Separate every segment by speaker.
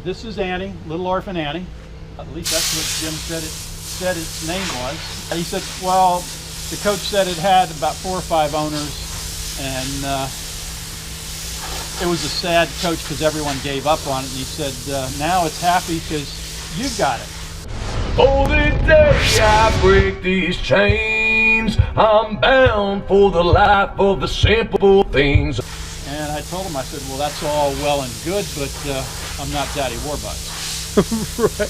Speaker 1: this is Annie, Little Orphan Annie. At least that's what Jim said its name was. He said, well, the coach said it had about 4 or 5 owners, and it was a sad coach because everyone gave up on it. And he said, now it's happy because you've got it.
Speaker 2: Oh, the day I break these chains, I'm bound for the life of the simple things.
Speaker 1: And I told him, I said, well, that's all well and good, but I'm not Daddy Warbucks.
Speaker 3: Right.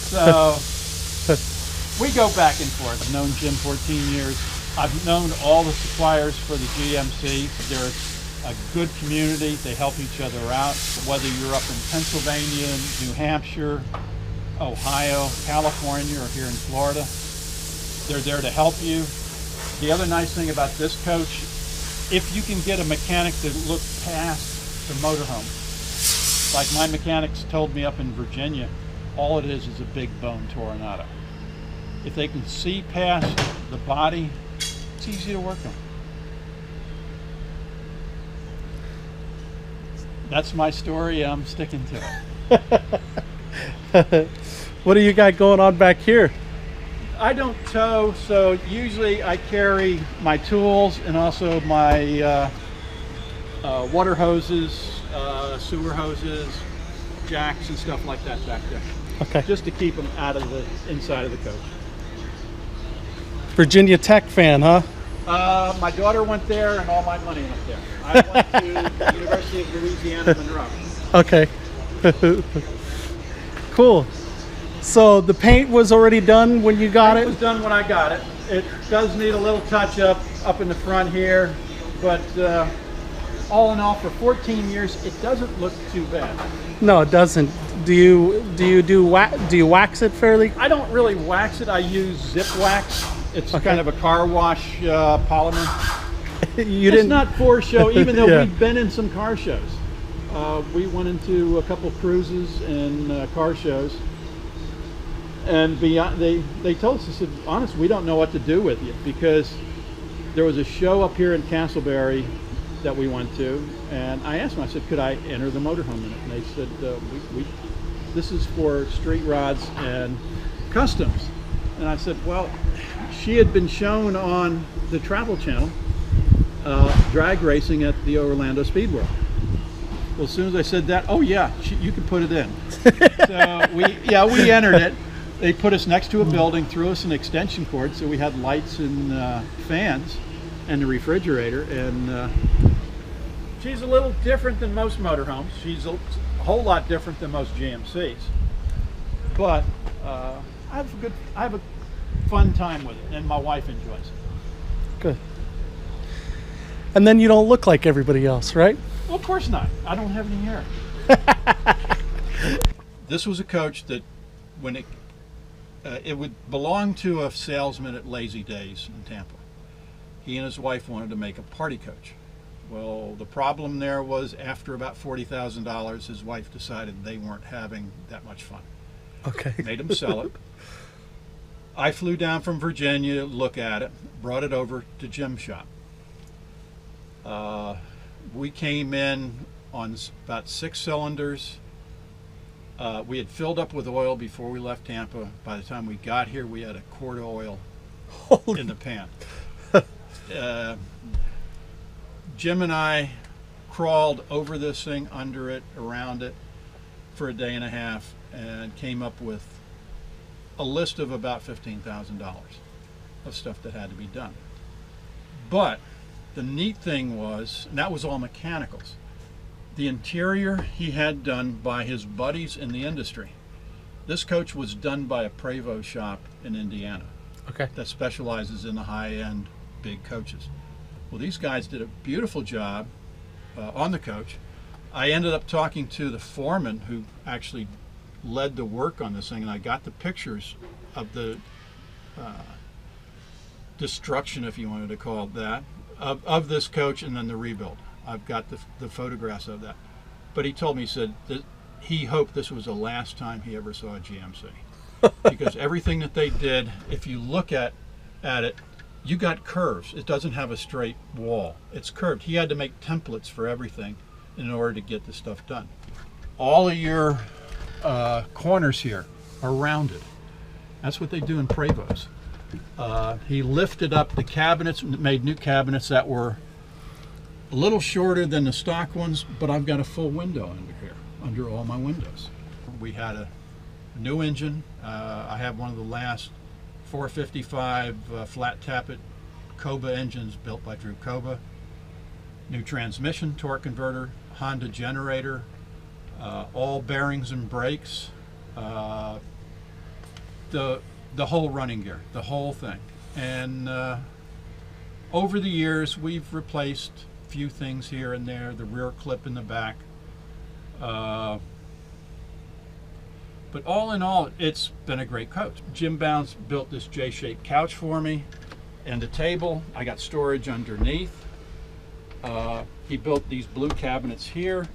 Speaker 1: So we go back and forth. I've known Jim 14 years. I've known all the suppliers for the GMC. They're a good community. They help each other out. Whether you're up in Pennsylvania, New Hampshire, Ohio, California, or here in Florida, they're there to help you. The other nice thing about this coach, if you can get a mechanic to look past the motorhome, like my mechanics told me up in Virginia, all it is a big bone Toronado. If they can see past the body, it's easy to work on. That's my story, and I'm sticking to
Speaker 3: it. What do you got going on back here?
Speaker 1: I don't tow, so usually I carry my tools and also my water hoses, sewer hoses, jacks and stuff like that back there.
Speaker 3: Okay.
Speaker 1: Just to keep them out of the inside of the coach.
Speaker 3: Virginia Tech fan, huh?
Speaker 1: My daughter went there and all my money went there. I went to the University of Louisiana Monroe.
Speaker 3: Okay. Cool. So the paint was already done when you got it?
Speaker 1: It was done when I got it. It does need a little touch up in the front here, but all in all, for 14 years, it doesn't look too bad.
Speaker 3: No, it doesn't. Do you wax it fairly?
Speaker 1: I don't really wax it. I use zip wax. It's kind of a car wash polymer. It's not for show, even though we've been in some car shows. We went into a couple cruises and car shows. And beyond, they told us, they said, honest, we don't know what to do with you, because there was a show up here in Castleberry that we went to, and I asked them, I said, could I enter the motorhome in it? And they said, this is for street rods and customs. And I said, well, she had been shown on the Travel Channel drag racing at the Orlando Speedway. Well, as soon as I said that, oh yeah, you can put it in. So we entered it. They put us next to a building, threw us an extension cord, so we had lights and fans and the refrigerator. And she's a little different than most motorhomes. She's a whole lot different than most GMCs. But I have a fun time with it, and my wife enjoys it.
Speaker 3: Good. And then you don't look like everybody else, right?
Speaker 1: Well, of course not. I don't have any hair. This was a coach that, when it would belong to a salesman at Lazy Days in Tampa. He and his wife wanted to make a party coach. Well, the problem there was, after about $40,000, his wife decided they weren't having that much fun.
Speaker 3: Okay.
Speaker 1: Made him sell it. I flew down from Virginia to look at it, brought it over to Jim's shop. We came in on about 6 cylinders. We had filled up with oil before we left Tampa. By the time we got here, we had a quart of oil in the pan. Jim and I crawled over this thing, under it, around it, for a day and a half, and came up with a list of about $15,000 of stuff that had to be done. But the neat thing was, and that was all mechanicals, the interior he had done by his buddies in the industry. This coach was done by a Prevost shop in Indiana.
Speaker 3: Okay.
Speaker 1: That specializes in the high-end big coaches. Well, these guys did a beautiful job on the coach. I ended up talking to the foreman who actually led the work on this thing, and I got the pictures of the destruction, if you wanted to call it that, of this coach, and then the rebuild. I've got the photographs of that. But he told me, he said that he hoped this was the last time he ever saw a GMC. Because everything that they did, if you look at it, you got curves. It doesn't have a straight wall. It's curved. He had to make templates for everything in order to get the stuff done. All of your corners here are rounded. That's what they do in Prevost. He lifted up the cabinets, made new cabinets that were a little shorter than the stock ones, but I've got a full window under here, under all my windows. We had a new engine. I have one of the last 455 flat tappet Koba engines built by Drew Koba. New transmission, torque converter, Honda generator, all bearings and brakes, the whole running gear, the whole thing. And over the years, we've replaced a few things here and there, the rear clip in the back. But all in all, it's been a great coach. Jim Bounce built this J-shaped couch for me and a table. I got storage underneath. He built these blue cabinets here.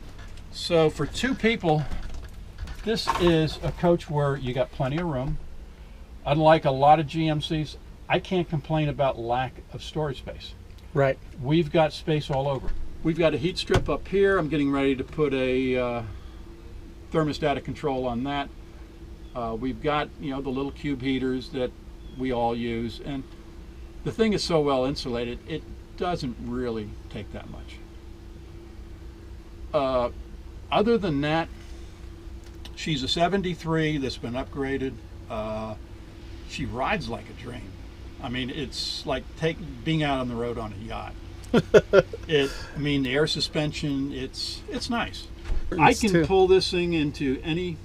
Speaker 1: So for two people, this is a coach where you got plenty of room. Unlike a lot of GMCs, I can't complain about lack of storage space.
Speaker 3: Right.
Speaker 1: We've got space all over. We've got a heat strip up here. I'm getting ready to put a thermostatic control on that. We've got, you know, the little cube heaters that we all use, and the thing is so well insulated, it doesn't really take that much. Other than that, she's a 73 that's been upgraded. She rides like a dream. I mean, it's like being out on the road on a yacht. I mean, the air suspension, it's nice. I can pull this thing into any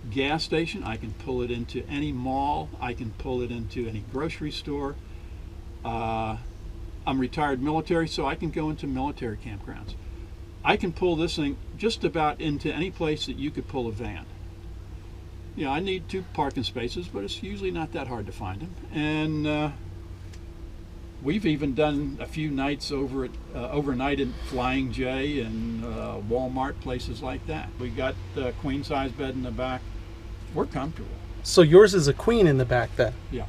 Speaker 1: gas station. I can pull it into any mall. I can pull it into any grocery store. I'm retired military, so I can go into military campgrounds. I can pull this thing just about into any place that you could pull a van. You know, I need 2 parking spaces, but it's usually not that hard to find them. And we've even done a few nights over at overnight at Flying J and Walmart, places like that. We got the queen size bed in the back. We're comfortable.
Speaker 3: So yours is a queen in the back then?
Speaker 1: Yeah.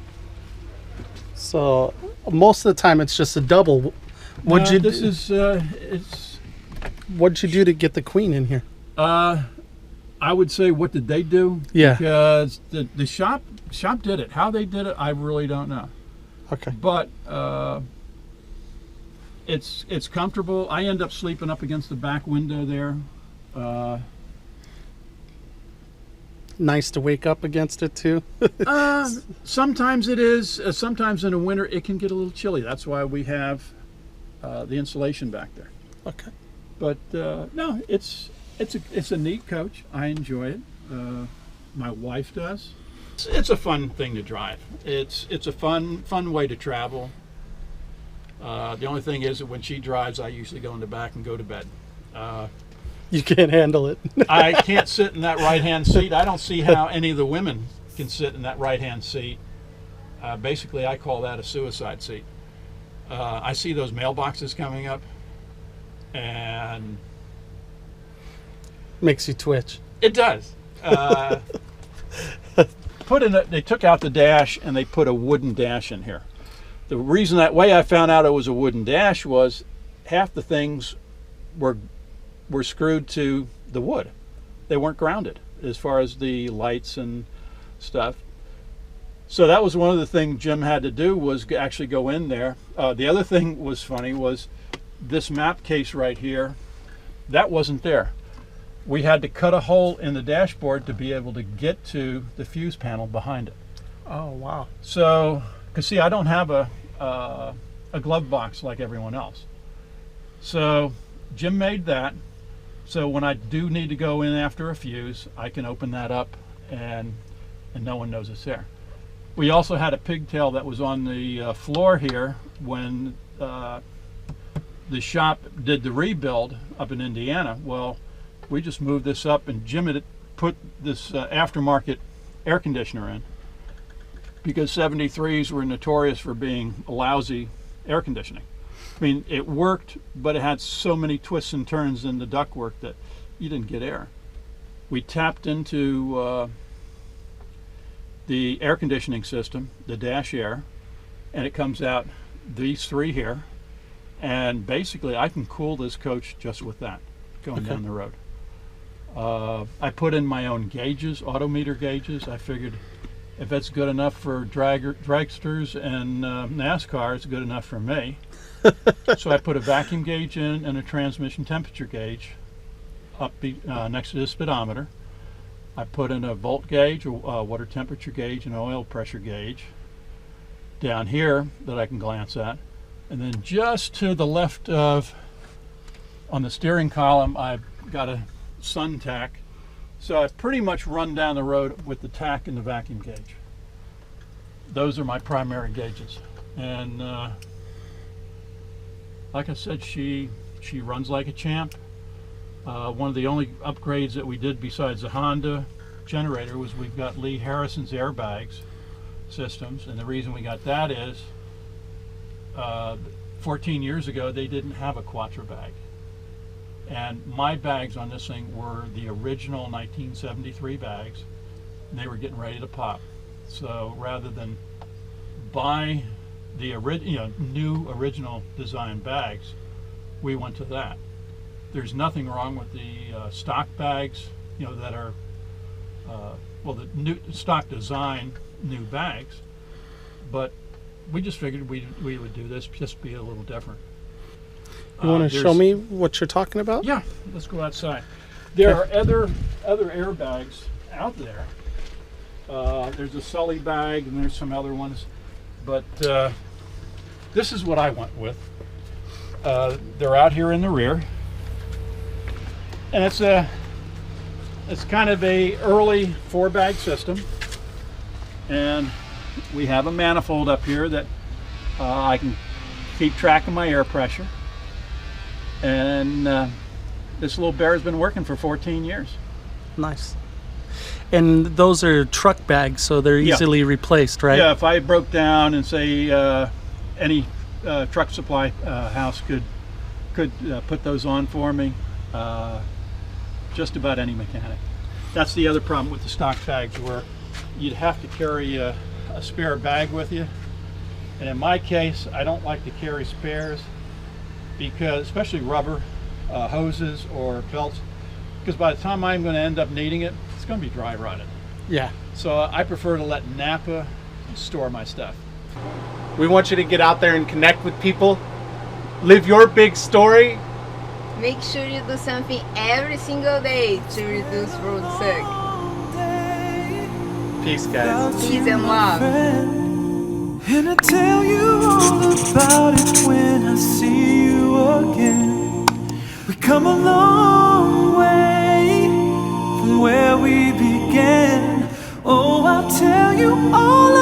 Speaker 3: So most of the time it's just a double. What'd you do to get the queen in here?
Speaker 1: I would say, what did they do?
Speaker 3: Yeah.
Speaker 1: Because the shop did it. How they did it, I really don't know.
Speaker 3: Okay.
Speaker 1: But it's comfortable. I end up sleeping up against the back window there.
Speaker 3: Nice to wake up against it too.
Speaker 1: Sometimes it is. Sometimes in the winter it can get a little chilly. That's why we have the insulation back there.
Speaker 3: Okay.
Speaker 1: But no, it's a neat coach. I enjoy it. My wife does. It's a fun thing to drive. It's a fun way to travel. The only thing is that when she drives, I usually go in the back and go to bed.
Speaker 3: You can't handle it.
Speaker 1: I can't sit in that right-hand seat. I don't see how any of the women can sit in that right-hand seat. Basically, I call that a suicide seat. I see those mailboxes coming up, and
Speaker 3: makes you twitch.
Speaker 1: It does. They took out the dash and they put a wooden dash in here. The reason that way I found out it was a wooden dash was half the things were screwed to the wood. They weren't grounded as far as the lights and stuff. So that was one of the things Jim had to do, was actually go in there. The other thing was funny was this map case right here, that wasn't there. We had to cut a hole in the dashboard to be able to get to the fuse panel behind it.
Speaker 3: Oh, wow.
Speaker 1: So, because see, I don't have a glove box like everyone else. So Jim made that. So when I do need to go in after a fuse, I can open that up and no one knows it's there. We also had a pigtail that was on the floor here when the shop did the rebuild up in Indiana. Well, we just moved this up, and Jim had put this aftermarket air conditioner in, because 73s were notorious for being lousy air conditioning. I mean, it worked, but it had so many twists and turns in the ductwork that you didn't get air. We tapped into the air conditioning system, the dash air, and it comes out these 3 here, and basically I can cool this coach just with that going down the road. I put in my own gauges, autometer gauges. I figured if it's good enough for dragsters and NASCAR, it's good enough for me. So I put a vacuum gauge in and a transmission temperature gauge up next to the speedometer. I put in a volt gauge, a water temperature gauge, and an oil pressure gauge down here that I can glance at. And then just to the left of, on the steering column, I've got a sun tack. So I've pretty much run down the road with the tack and the vacuum gauge. Those are my primary gauges. And like I said, she runs like a champ. One of the only upgrades that we did besides the Honda generator was we've got Lee Harrison's airbags systems, and the reason we got that is 14 years ago they didn't have a Quattro bag, and my bags on this thing were the original 1973 bags, and they were getting ready to pop. So rather than buy the new original design bags, we went to that. There's nothing wrong with the stock bags, that are the new stock design new bags, but we just figured we would do this, just be a little different.
Speaker 3: You want to show me what you're talking about?
Speaker 1: Yeah, let's go outside. There are other airbags out there. There's a Sully bag, and there's some other ones, but this is what I went with. They're out here in the rear, and it's kind of a early 4-bag system, and we have a manifold up here that I can keep track of my air pressure, and this little bear has been working for 14 years.
Speaker 3: Nice. And those are truck bags, so they're easily replaced, right?
Speaker 1: Yeah, if I broke down and say any truck supply house could put those on for me, just about any mechanic. That's the other problem with the stock bags, where you'd have to carry a spare bag with you. And in my case, I don't like to carry spares, because especially rubber hoses or belts, because by the time I'm going to end up needing it, it's going to be dry rotted.
Speaker 3: Yeah.
Speaker 1: So I prefer to let Napa store my stuff.
Speaker 4: We want you to get out there and connect with people, live your big story.
Speaker 5: Make sure you do something every single day to reduce road suck.
Speaker 4: Peace, guys.
Speaker 5: Peace and love.
Speaker 6: And I tell you all about it when I see you again. We come a long way from where we began. Oh, I'll tell you all